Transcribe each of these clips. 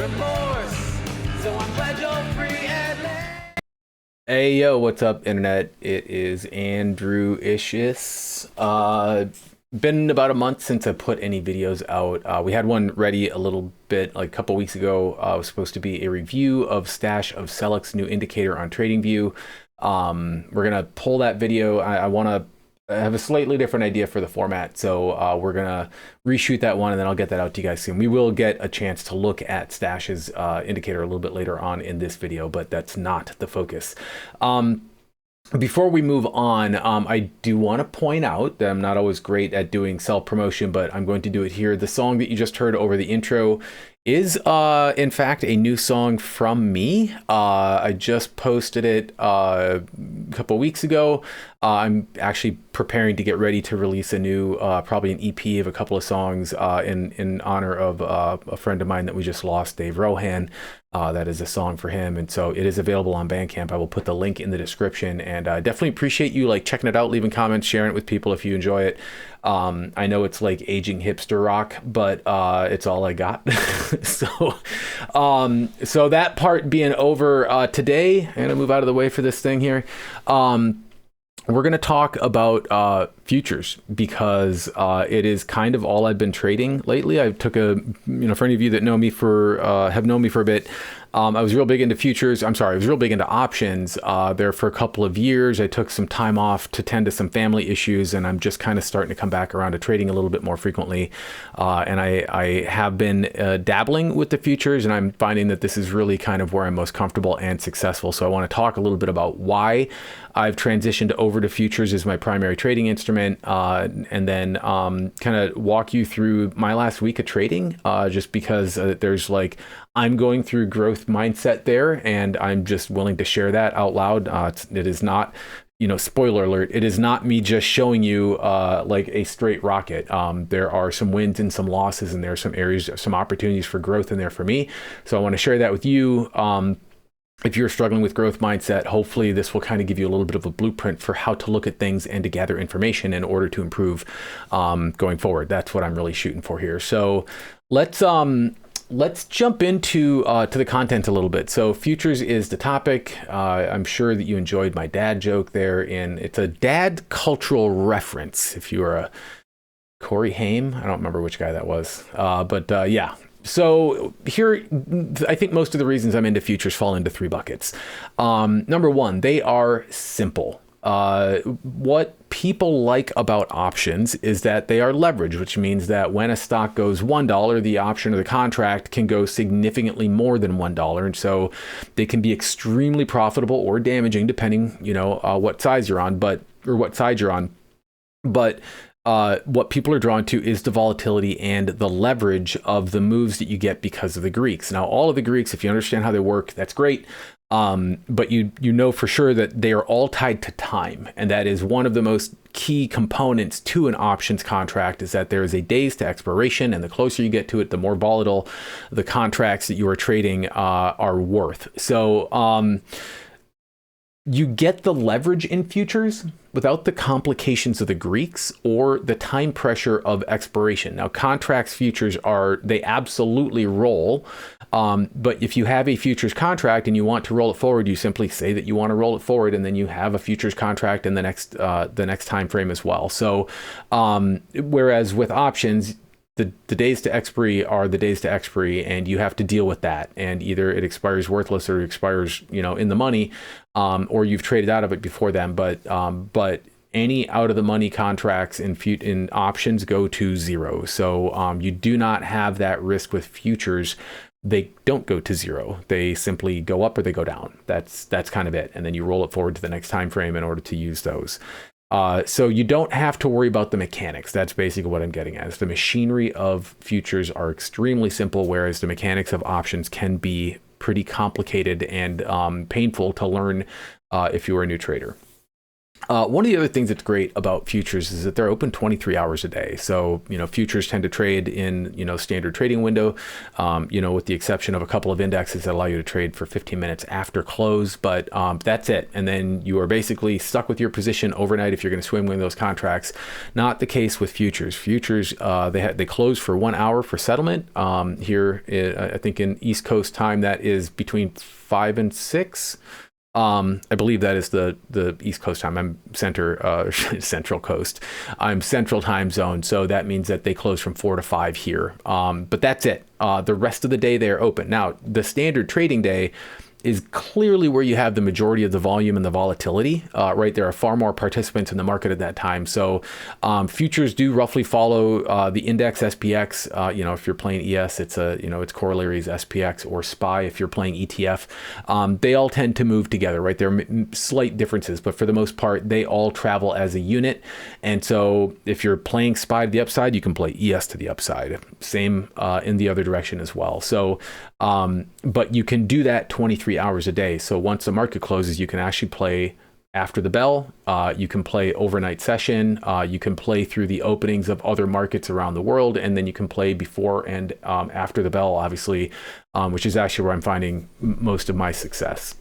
remorse. So I'm glad you're free at last. Hey yo, what's up, internet? It is Andrew Ishis. Been about a month since I put any videos out. We had one ready a little bit, like a couple weeks ago. It was supposed to be a review of Stash of Select's new indicator on TradingView. We're gonna pull that video. I want to have a slightly different idea for the format, so we're gonna reshoot that one, and then I'll get that out to you guys soon. We will get a chance to look at Stash's indicator a little bit later on in this video, but that's not the focus. Before we move on, I do want to point out that I'm not always great at doing self-promotion, but I'm going to do it here. The song that you just heard over the intro is, in fact, a new song from me. I just posted it a couple weeks ago. I'm actually preparing to get ready to release a new, probably an EP of a couple of songs in honor of a friend of mine that we just lost, Dave Rohan. That is a song for him, and so it is available on Bandcamp. I will put the link in the description, and I definitely appreciate you like checking it out, leaving comments, sharing it with people if you enjoy it. I know it's like aging hipster rock, but it's all I got. So that part being over, today, I'm gonna move out of the way for this thing here. We're going to talk about futures because it is kind of all I've been trading lately. I took for any of you that know me have known me for a bit, I was real big into futures. I was real big into options there for a couple of years. I took some time off to tend to some family issues, and I'm just kind of starting to come back around to trading a little bit more frequently. And I have been dabbling with the futures, and I'm finding that this is really kind of where I'm most comfortable and successful. So I want to talk a little bit about why I've transitioned over to futures as my primary trading instrument, and then kind of walk you through my last week of trading, just because there's like, I'm going through growth mindset there, and I'm just willing to share that out loud. It is not, spoiler alert, it is not me just showing you like a straight rocket. There are some wins and some losses, and there are some areas, some opportunities for growth in there for me. So I want to share that with you. If you're struggling with growth mindset, hopefully this will kind of give you a little bit of a blueprint for how to look at things and to gather information in order to improve going forward. That's what I'm really shooting for here. So let's jump into to the content a little bit. So futures is the topic. I'm sure that you enjoyed my dad joke there, and it's a dad cultural reference. If you are a Corey Haim, I don't remember which guy that was, but yeah. So here, I think most of the reasons I'm into futures fall into three buckets. Number one, they are simple. What people like about options is that they are leverage, which means that when a stock goes $1, the option or the contract can go significantly more than $1. And so they can be extremely profitable or damaging depending, what size you're on, or what side you're on. But what people are drawn to is the volatility and the leverage of the moves that you get because of the Greeks. Now, all of the Greeks, if you understand how they work, that's great. But you know for sure that they are all tied to time. And that is one of the most key components to an options contract, is that there is a days to expiration. And the closer you get to it, the more volatile the contracts that you are trading are worth. So you get the leverage in futures without the complications of the Greeks or the time pressure of expiration. Now, contracts futures they absolutely roll. But if you have a futures contract and you want to roll it forward, you simply say that you want to roll it forward, and then you have a futures contract in the next time frame as well. So whereas with options, the days to expiry are the days to expiry, and you have to deal with that. And either it expires worthless or it expires, in the money, or you've traded out of it before then. But any out of the money contracts in options go to zero. So you do not have that risk with futures. They don't go to zero. They simply go up or they go down. That's kind of it. And then you roll it forward to the next time frame in order to use those. So you don't have to worry about the mechanics. That's basically what I'm getting at. The machinery of futures are extremely simple, whereas the mechanics of options can be pretty complicated and painful to learn if you are a new trader. One of the other things that's great about futures is that they're open 23 hours a day. So, futures tend to trade in, standard trading window, with the exception of a couple of indexes that allow you to trade for 15 minutes after close. But that's it. And then you are basically stuck with your position overnight if you're going to swim in those contracts. Not the case with futures. Futures, they close for 1 hour for settlement. Here, I think in East Coast time, that is between 5 and 6. I believe that is the East Coast time. I'm Central Coast. I'm Central time zone. So that means that they close from 4 to 5 here. But that's it. The rest of the day they're open. Now, the standard trading day is clearly where you have the majority of the volume and the volatility, right? There are far more participants in the market at that time. So futures do roughly follow the index SPX. If you're playing ES, it's corollaries SPX, or SPY if you're playing ETF. They all tend to move together, right? There are slight differences, but for the most part, they all travel as a unit. And so if you're playing SPY to the upside, you can play ES to the upside. Same in the other direction as well. So, but you can do that 23 hours a day. So once the market closes, you can actually play after the bell. You can play overnight session. You can play through the openings of other markets around the world. And then you can play before and after the bell, obviously, which is actually where I'm finding most of my success.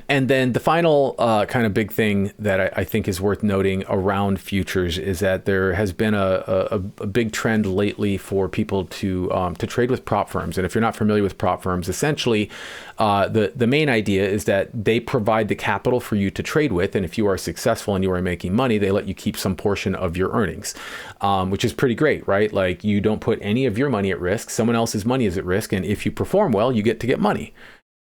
And then the final kind of big thing that I think is worth noting around futures is that there has been a big trend lately for people to trade with prop firms. And if you're not familiar with prop firms, essentially the main idea is that they provide the capital for you to trade with. And if you are successful and you are making money, they let you keep some portion of your earnings, which is pretty great, right? Like, you don't put any of your money at risk. Someone else's money is at risk. And if you perform well, you get money.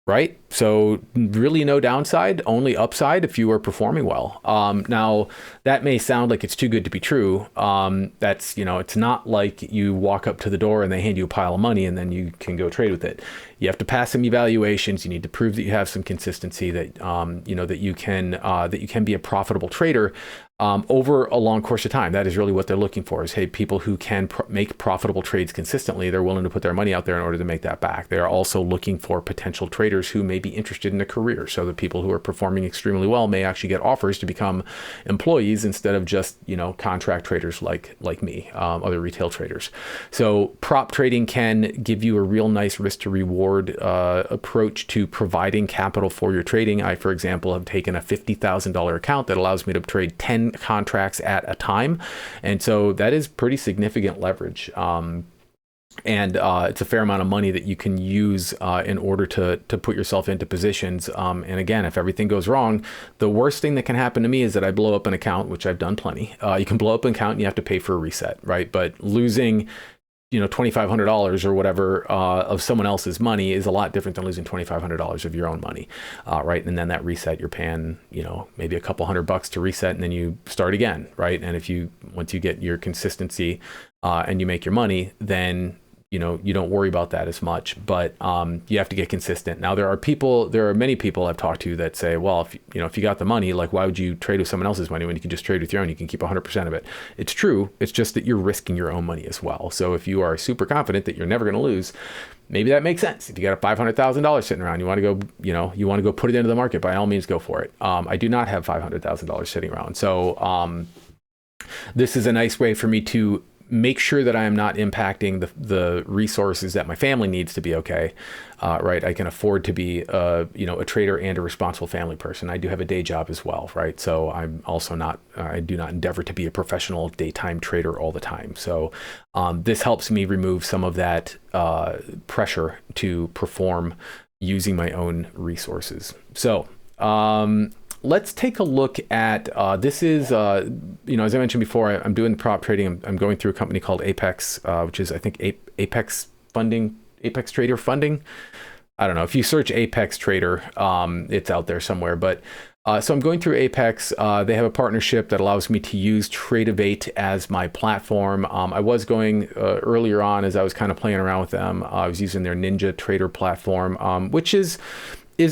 Right? So really no downside, only upside if you are performing well. Now, that may sound like it's too good to be true. That's, it's not like you walk up to the door and they hand you a pile of money and then you can go trade with it. You have to pass some evaluations. You need to prove that you have some consistency, that, that you can be a profitable trader over a long course of time. That is really what they're looking for, is, hey, people who can make profitable trades consistently. They're willing to put their money out there in order to make that back. They are also looking for potential traders who may be interested in a career. So the people who are performing extremely well may actually get offers to become employees instead of just, contract traders like me, other retail traders. So prop trading can give you a real nice risk to reward approach to providing capital for your trading. I, for example, have taken a $50,000 account that allows me to trade 10 contracts at a time. And so that is pretty significant leverage. And it's a fair amount of money that you can use in order to put yourself into positions. And again, if everything goes wrong, the worst thing that can happen to me is that I blow up an account, which I've done plenty. You can blow up an account and you have to pay for a reset, right? But losing $2,500 or whatever of someone else's money is a lot different than losing $2,500 of your own money, right? And then that reset, you're paying, maybe a couple $100 to reset, and then you start again, right? And once you get your consistency and you make your money, then you don't worry about that as much, but you have to get consistent. Now, there are many people I've talked to that say, well, if you got the money, like, why would you trade with someone else's money when you can just trade with your own? You can keep 100% of it. It's true. It's just that you're risking your own money as well. So if you are super confident that you're never going to lose, maybe that makes sense. If you got a $500,000 sitting around, you want to go put it into the market, by all means, go for it. I do not have $500,000 sitting around. So this is a nice way for me to make sure that I am not impacting the resources that my family needs to be okay, right? I can afford to be, a trader and a responsible family person. I do have a day job as well, right? So I'm also I do not endeavor to be a professional daytime trader all the time. So this helps me remove some of that pressure to perform using my own resources. So, let's take a look at, this is, as I mentioned before, I'm doing prop trading. I'm going through a company called Apex, which is, I think, Apex Trader Funding. I don't know. If you search Apex Trader, it's out there somewhere. But so I'm going through Apex. They have a partnership that allows me to use Tradevate as my platform. I was going earlier on, as I was kind of playing around with them. I was using their Ninja Trader platform, which is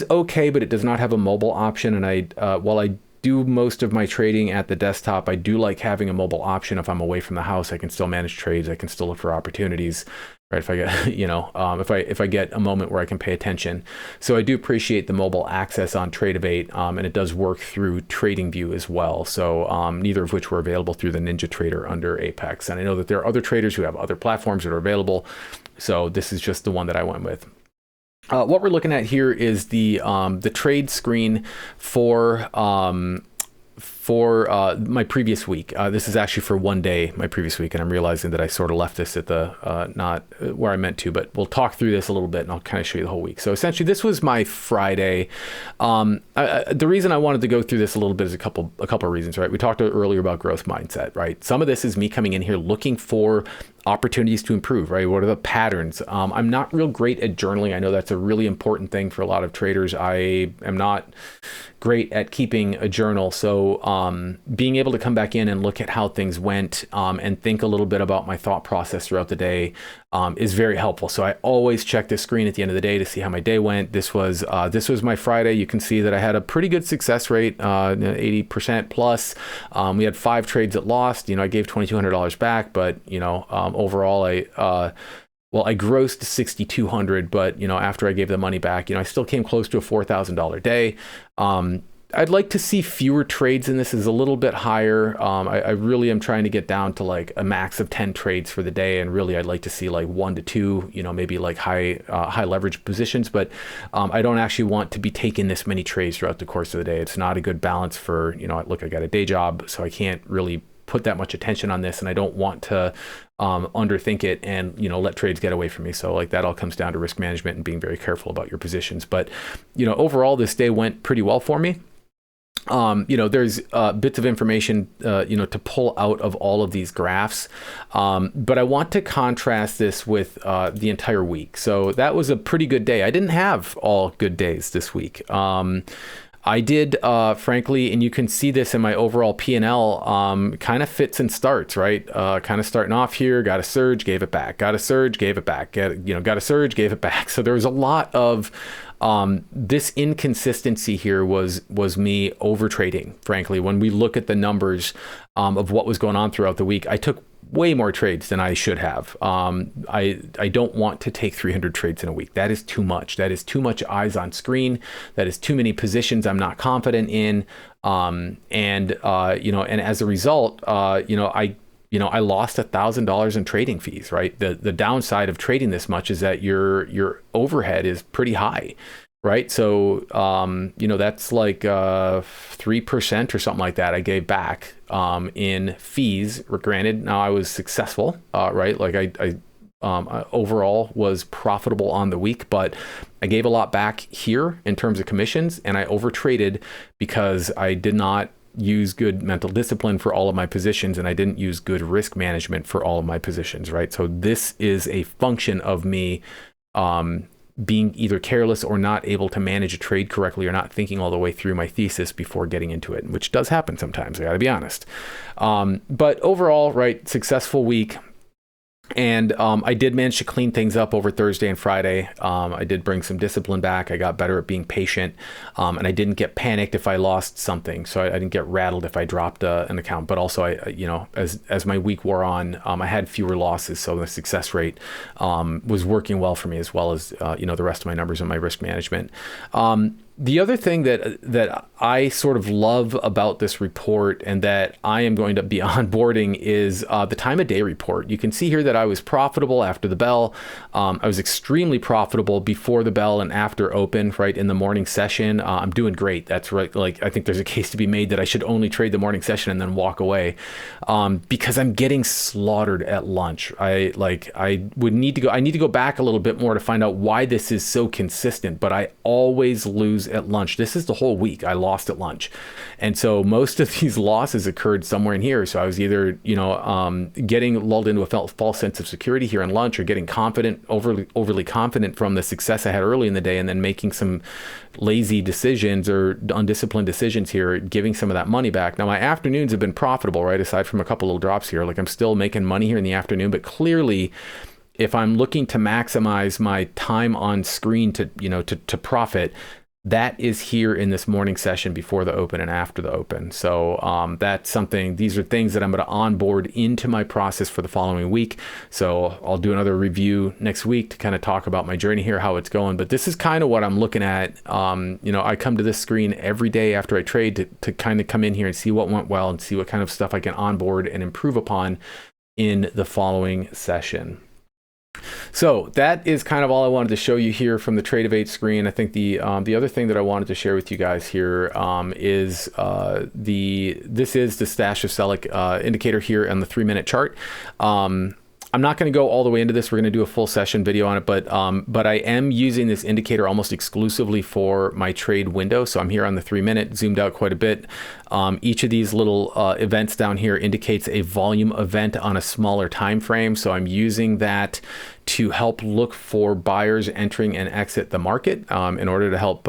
okay, but it does not have a mobile option. And while I do most of my trading at the desktop. I do like having a mobile option. If I'm away from the house, I can still manage trades. I can still look for opportunities, right? If I get, if I get a moment where I can pay attention. So I do appreciate the mobile access on Tradovate, and it does work through TradingView as well. So neither of which were available through the NinjaTrader under Apex. And I know that there are other traders who have other platforms that are available. So this is just the one that I went with. What we're looking at here is the trade screen for my previous week. This is actually for one day, my previous week, and I'm realizing that I sort of left this at the not where I meant to, but we'll talk through this a little bit and I'll kind of show you the whole week. So essentially this was my Friday. The reason I wanted to go through this a little bit is a couple of reasons, right? We talked earlier about growth mindset, right? Some of this is me coming in here looking for opportunities to improve, right? What are the patterns? I'm not real great at journaling. I know that's a really important thing for a lot of traders. I am not great at keeping a journal. So being able to come back in and look at how things went and think a little bit about my thought process throughout the day is very helpful. So I always check this screen at the end of the day to see how my day went. This was my Friday. You can see that I had a pretty good success rate, 80% plus. We had 5 trades that lost. I gave $2,200 back, but overall I grossed 6,200, but after I gave the money back, I still came close to a $4,000 day. I'd like to see fewer trades in this, is a little bit higher. I really am trying to get down to like a max of 10 trades for the day, and really I'd like to see like 1 to 2, maybe like high leverage positions. But I don't actually want to be taking this many trades throughout the course of the day. It's not a good balance for look, I got a day job, so I can't really put that much attention on this, and I don't want to underthink it and let trades get away from me. So like that all comes down to risk management and being very careful about your positions. But overall this day went pretty well for me. There's bits of information, to pull out of all of these graphs. But I want to contrast this with the entire week. So that was a pretty good day. I didn't have all good days this week. I did, frankly, and you can see this in my overall P&L, kind of fits and starts, right? Kind of starting off here, got a surge, gave it back, got a surge, gave it back, got a surge, gave it back. So there was a lot of this inconsistency here was me over trading, frankly. When we look at the numbers of what was going on throughout the week, I took way more trades than I should have. I don't want to take 300 trades in a week. That is too much. That is too much eyes on screen. That is too many positions I'm not confident in. And as a result, I lost $1,000 in trading fees, right? The downside of trading this much is that your overhead is pretty high, right? So, that's like 3% or something like that I gave back in fees. Granted, now I was successful, right? Like I overall was profitable on the week, but I gave a lot back here in terms of commissions, and I overtraded because I did not use good mental discipline for all of my positions, and I didn't use good risk management for all of my positions, right? So this is a function of me being either careless or not able to manage a trade correctly, or not thinking all the way through my thesis before getting into it, which does happen sometimes, I gotta be honest. But overall, right, successful week. And I did manage to clean things up over Thursday and Friday. I did bring some discipline back. I got better at being patient, and I didn't get panicked if I lost something. So I didn't get rattled if I dropped an account. But also, as my week wore on, I had fewer losses, so the success rate was working well for me, as well as the rest of my numbers and my risk management. The other thing that I sort of love about this report, and that I am going to be onboarding, is the time of day report. You can see here that I was profitable after the bell. I was extremely profitable before the bell and after open, right, in the morning session. I'm doing great. That's right. Like, I think there's a case to be made that I should only trade the morning session and then walk away, because I'm getting slaughtered at lunch. I need to go back a little bit more to find out why this is so consistent, but I always lose at lunch. This is the whole week. I lost at lunch. And so most of these losses occurred somewhere in here. So I was either, getting lulled into a false sense of security here in lunch, or getting confident, overly confident from the success I had early in the day, and then making some lazy decisions or undisciplined decisions here, giving some of that money back. Now my afternoons have been profitable, right? Aside from a couple little drops here, like I'm still making money here in the afternoon, but clearly if I'm looking to maximize my time on screen to profit, that is here in this morning session before the open and after the open. So that's something, these are things that I'm going to onboard into my process for the following week. So I'll do another review next week to kind of talk about my journey here, how it's going. But this is kind of what I'm looking at. I come to this screen every day after I trade to kind of come in here and see what went well and see what kind of stuff I can onboard and improve upon in the following session. So that is kind of all I wanted to show you here from the Tradovate screen. I think the other thing that I wanted to share with you guys here is this is the Stash of Sellic indicator here on the 3-minute chart. I'm not going to go all the way into this. We're going to do a full session video on it, but I am using this indicator almost exclusively for my trade window. So I'm here on the 3-minute, zoomed out quite a bit. Each of these little events down here indicates a volume event on a smaller time frame. So I'm using that to help look for buyers entering and exit the market in order to help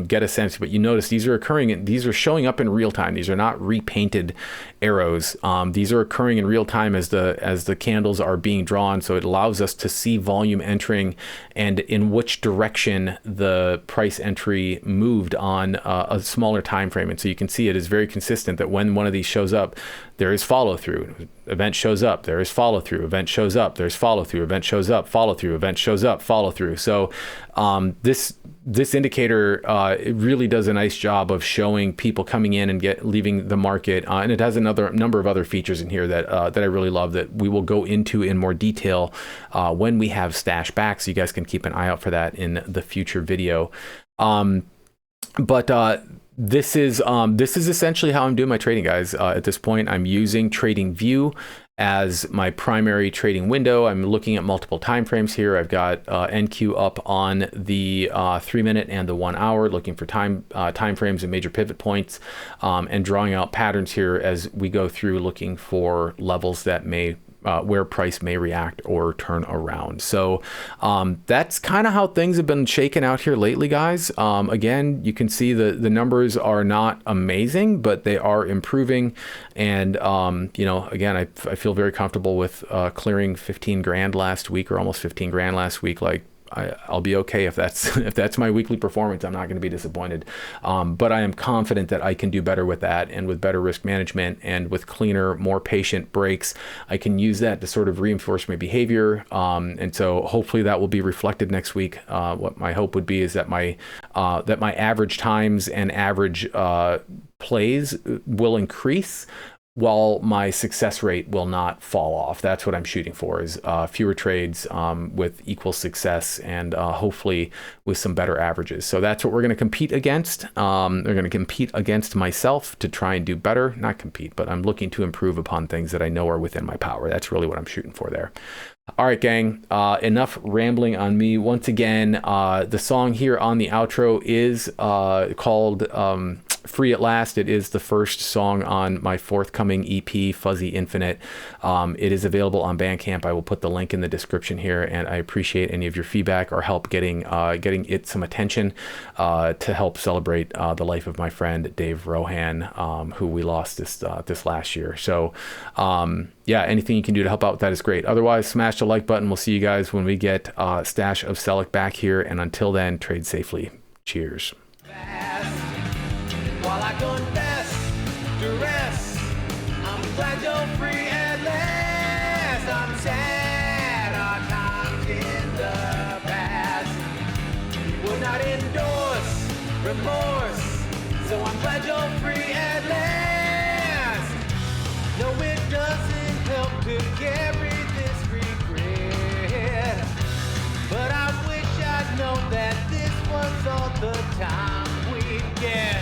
get a sense. But you notice these are occurring, these are showing up in real time. These are not repainted arrows. These are occurring in real time as the candles are being drawn. So it allows us to see volume entering and in which direction the price entry moved on a smaller time frame. And so you can see it is very consistent that when one of these shows up, there is follow through. Event shows up, there is follow through. Event shows up, there's follow through. Event shows up, follow through. Event shows up, follow through. So this indicator it really does a nice job of showing people coming in and leaving the market, and it has another number of other features in here that I really love that we will go into in more detail when we have Stash back. So you guys can keep an eye out for that in the future video. This is essentially how I'm doing my trading, guys. At this point, I'm using TradingView as my primary trading window. I'm looking at multiple time frames here. I've got NQ up on the 3-minute and the 1 hour, looking for time frames and major pivot points, and drawing out patterns here as we go through, looking for levels that may where price may react or turn around. So that's kind of how things have been shaken out here lately, guys. Again, you can see the numbers are not amazing, but they are improving. And again, I feel very comfortable with clearing 15 grand last week, or almost 15 grand last week. Like, I'll be okay if that's my weekly performance. I'm not going to be disappointed. But I am confident that I can do better with that, and with better risk management and with cleaner, more patient breaks, I can use that to sort of reinforce my behavior. And so hopefully that will be reflected next week. What my hope would be is that my average times and average plays will increase, while my success rate will not fall off. That's what I'm shooting for, is fewer trades with equal success, and hopefully with some better averages. So that's what we're going to compete against. They're going to compete against myself to try and do better. Not compete, but I'm looking to improve upon things that I know are within my power. That's really what I'm shooting for there. All right, gang, enough rambling on me. Once again, the song here on the outro is called Free at Last. It is the first song on my forthcoming EP, Fuzzy Infinite. It is available on Bandcamp. I will put the link in the description here, and I appreciate any of your feedback or help getting it some attention to help celebrate the life of my friend Dave Rohan, who we lost this last year. So yeah, anything you can do to help out with that is great. Otherwise, smash the like button. We'll see you guys when we get Stash of Sellic back here, and until then, trade safely. Cheers. While I confess duress, I'm glad you're free at last. I'm sad our times in the past would not endorse remorse, so I'm glad you're free at last. No, it doesn't help to carry this regret, but I wish I'd known that this was all the time we'd get.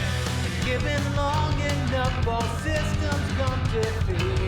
Given long enough, all systems come to defeat.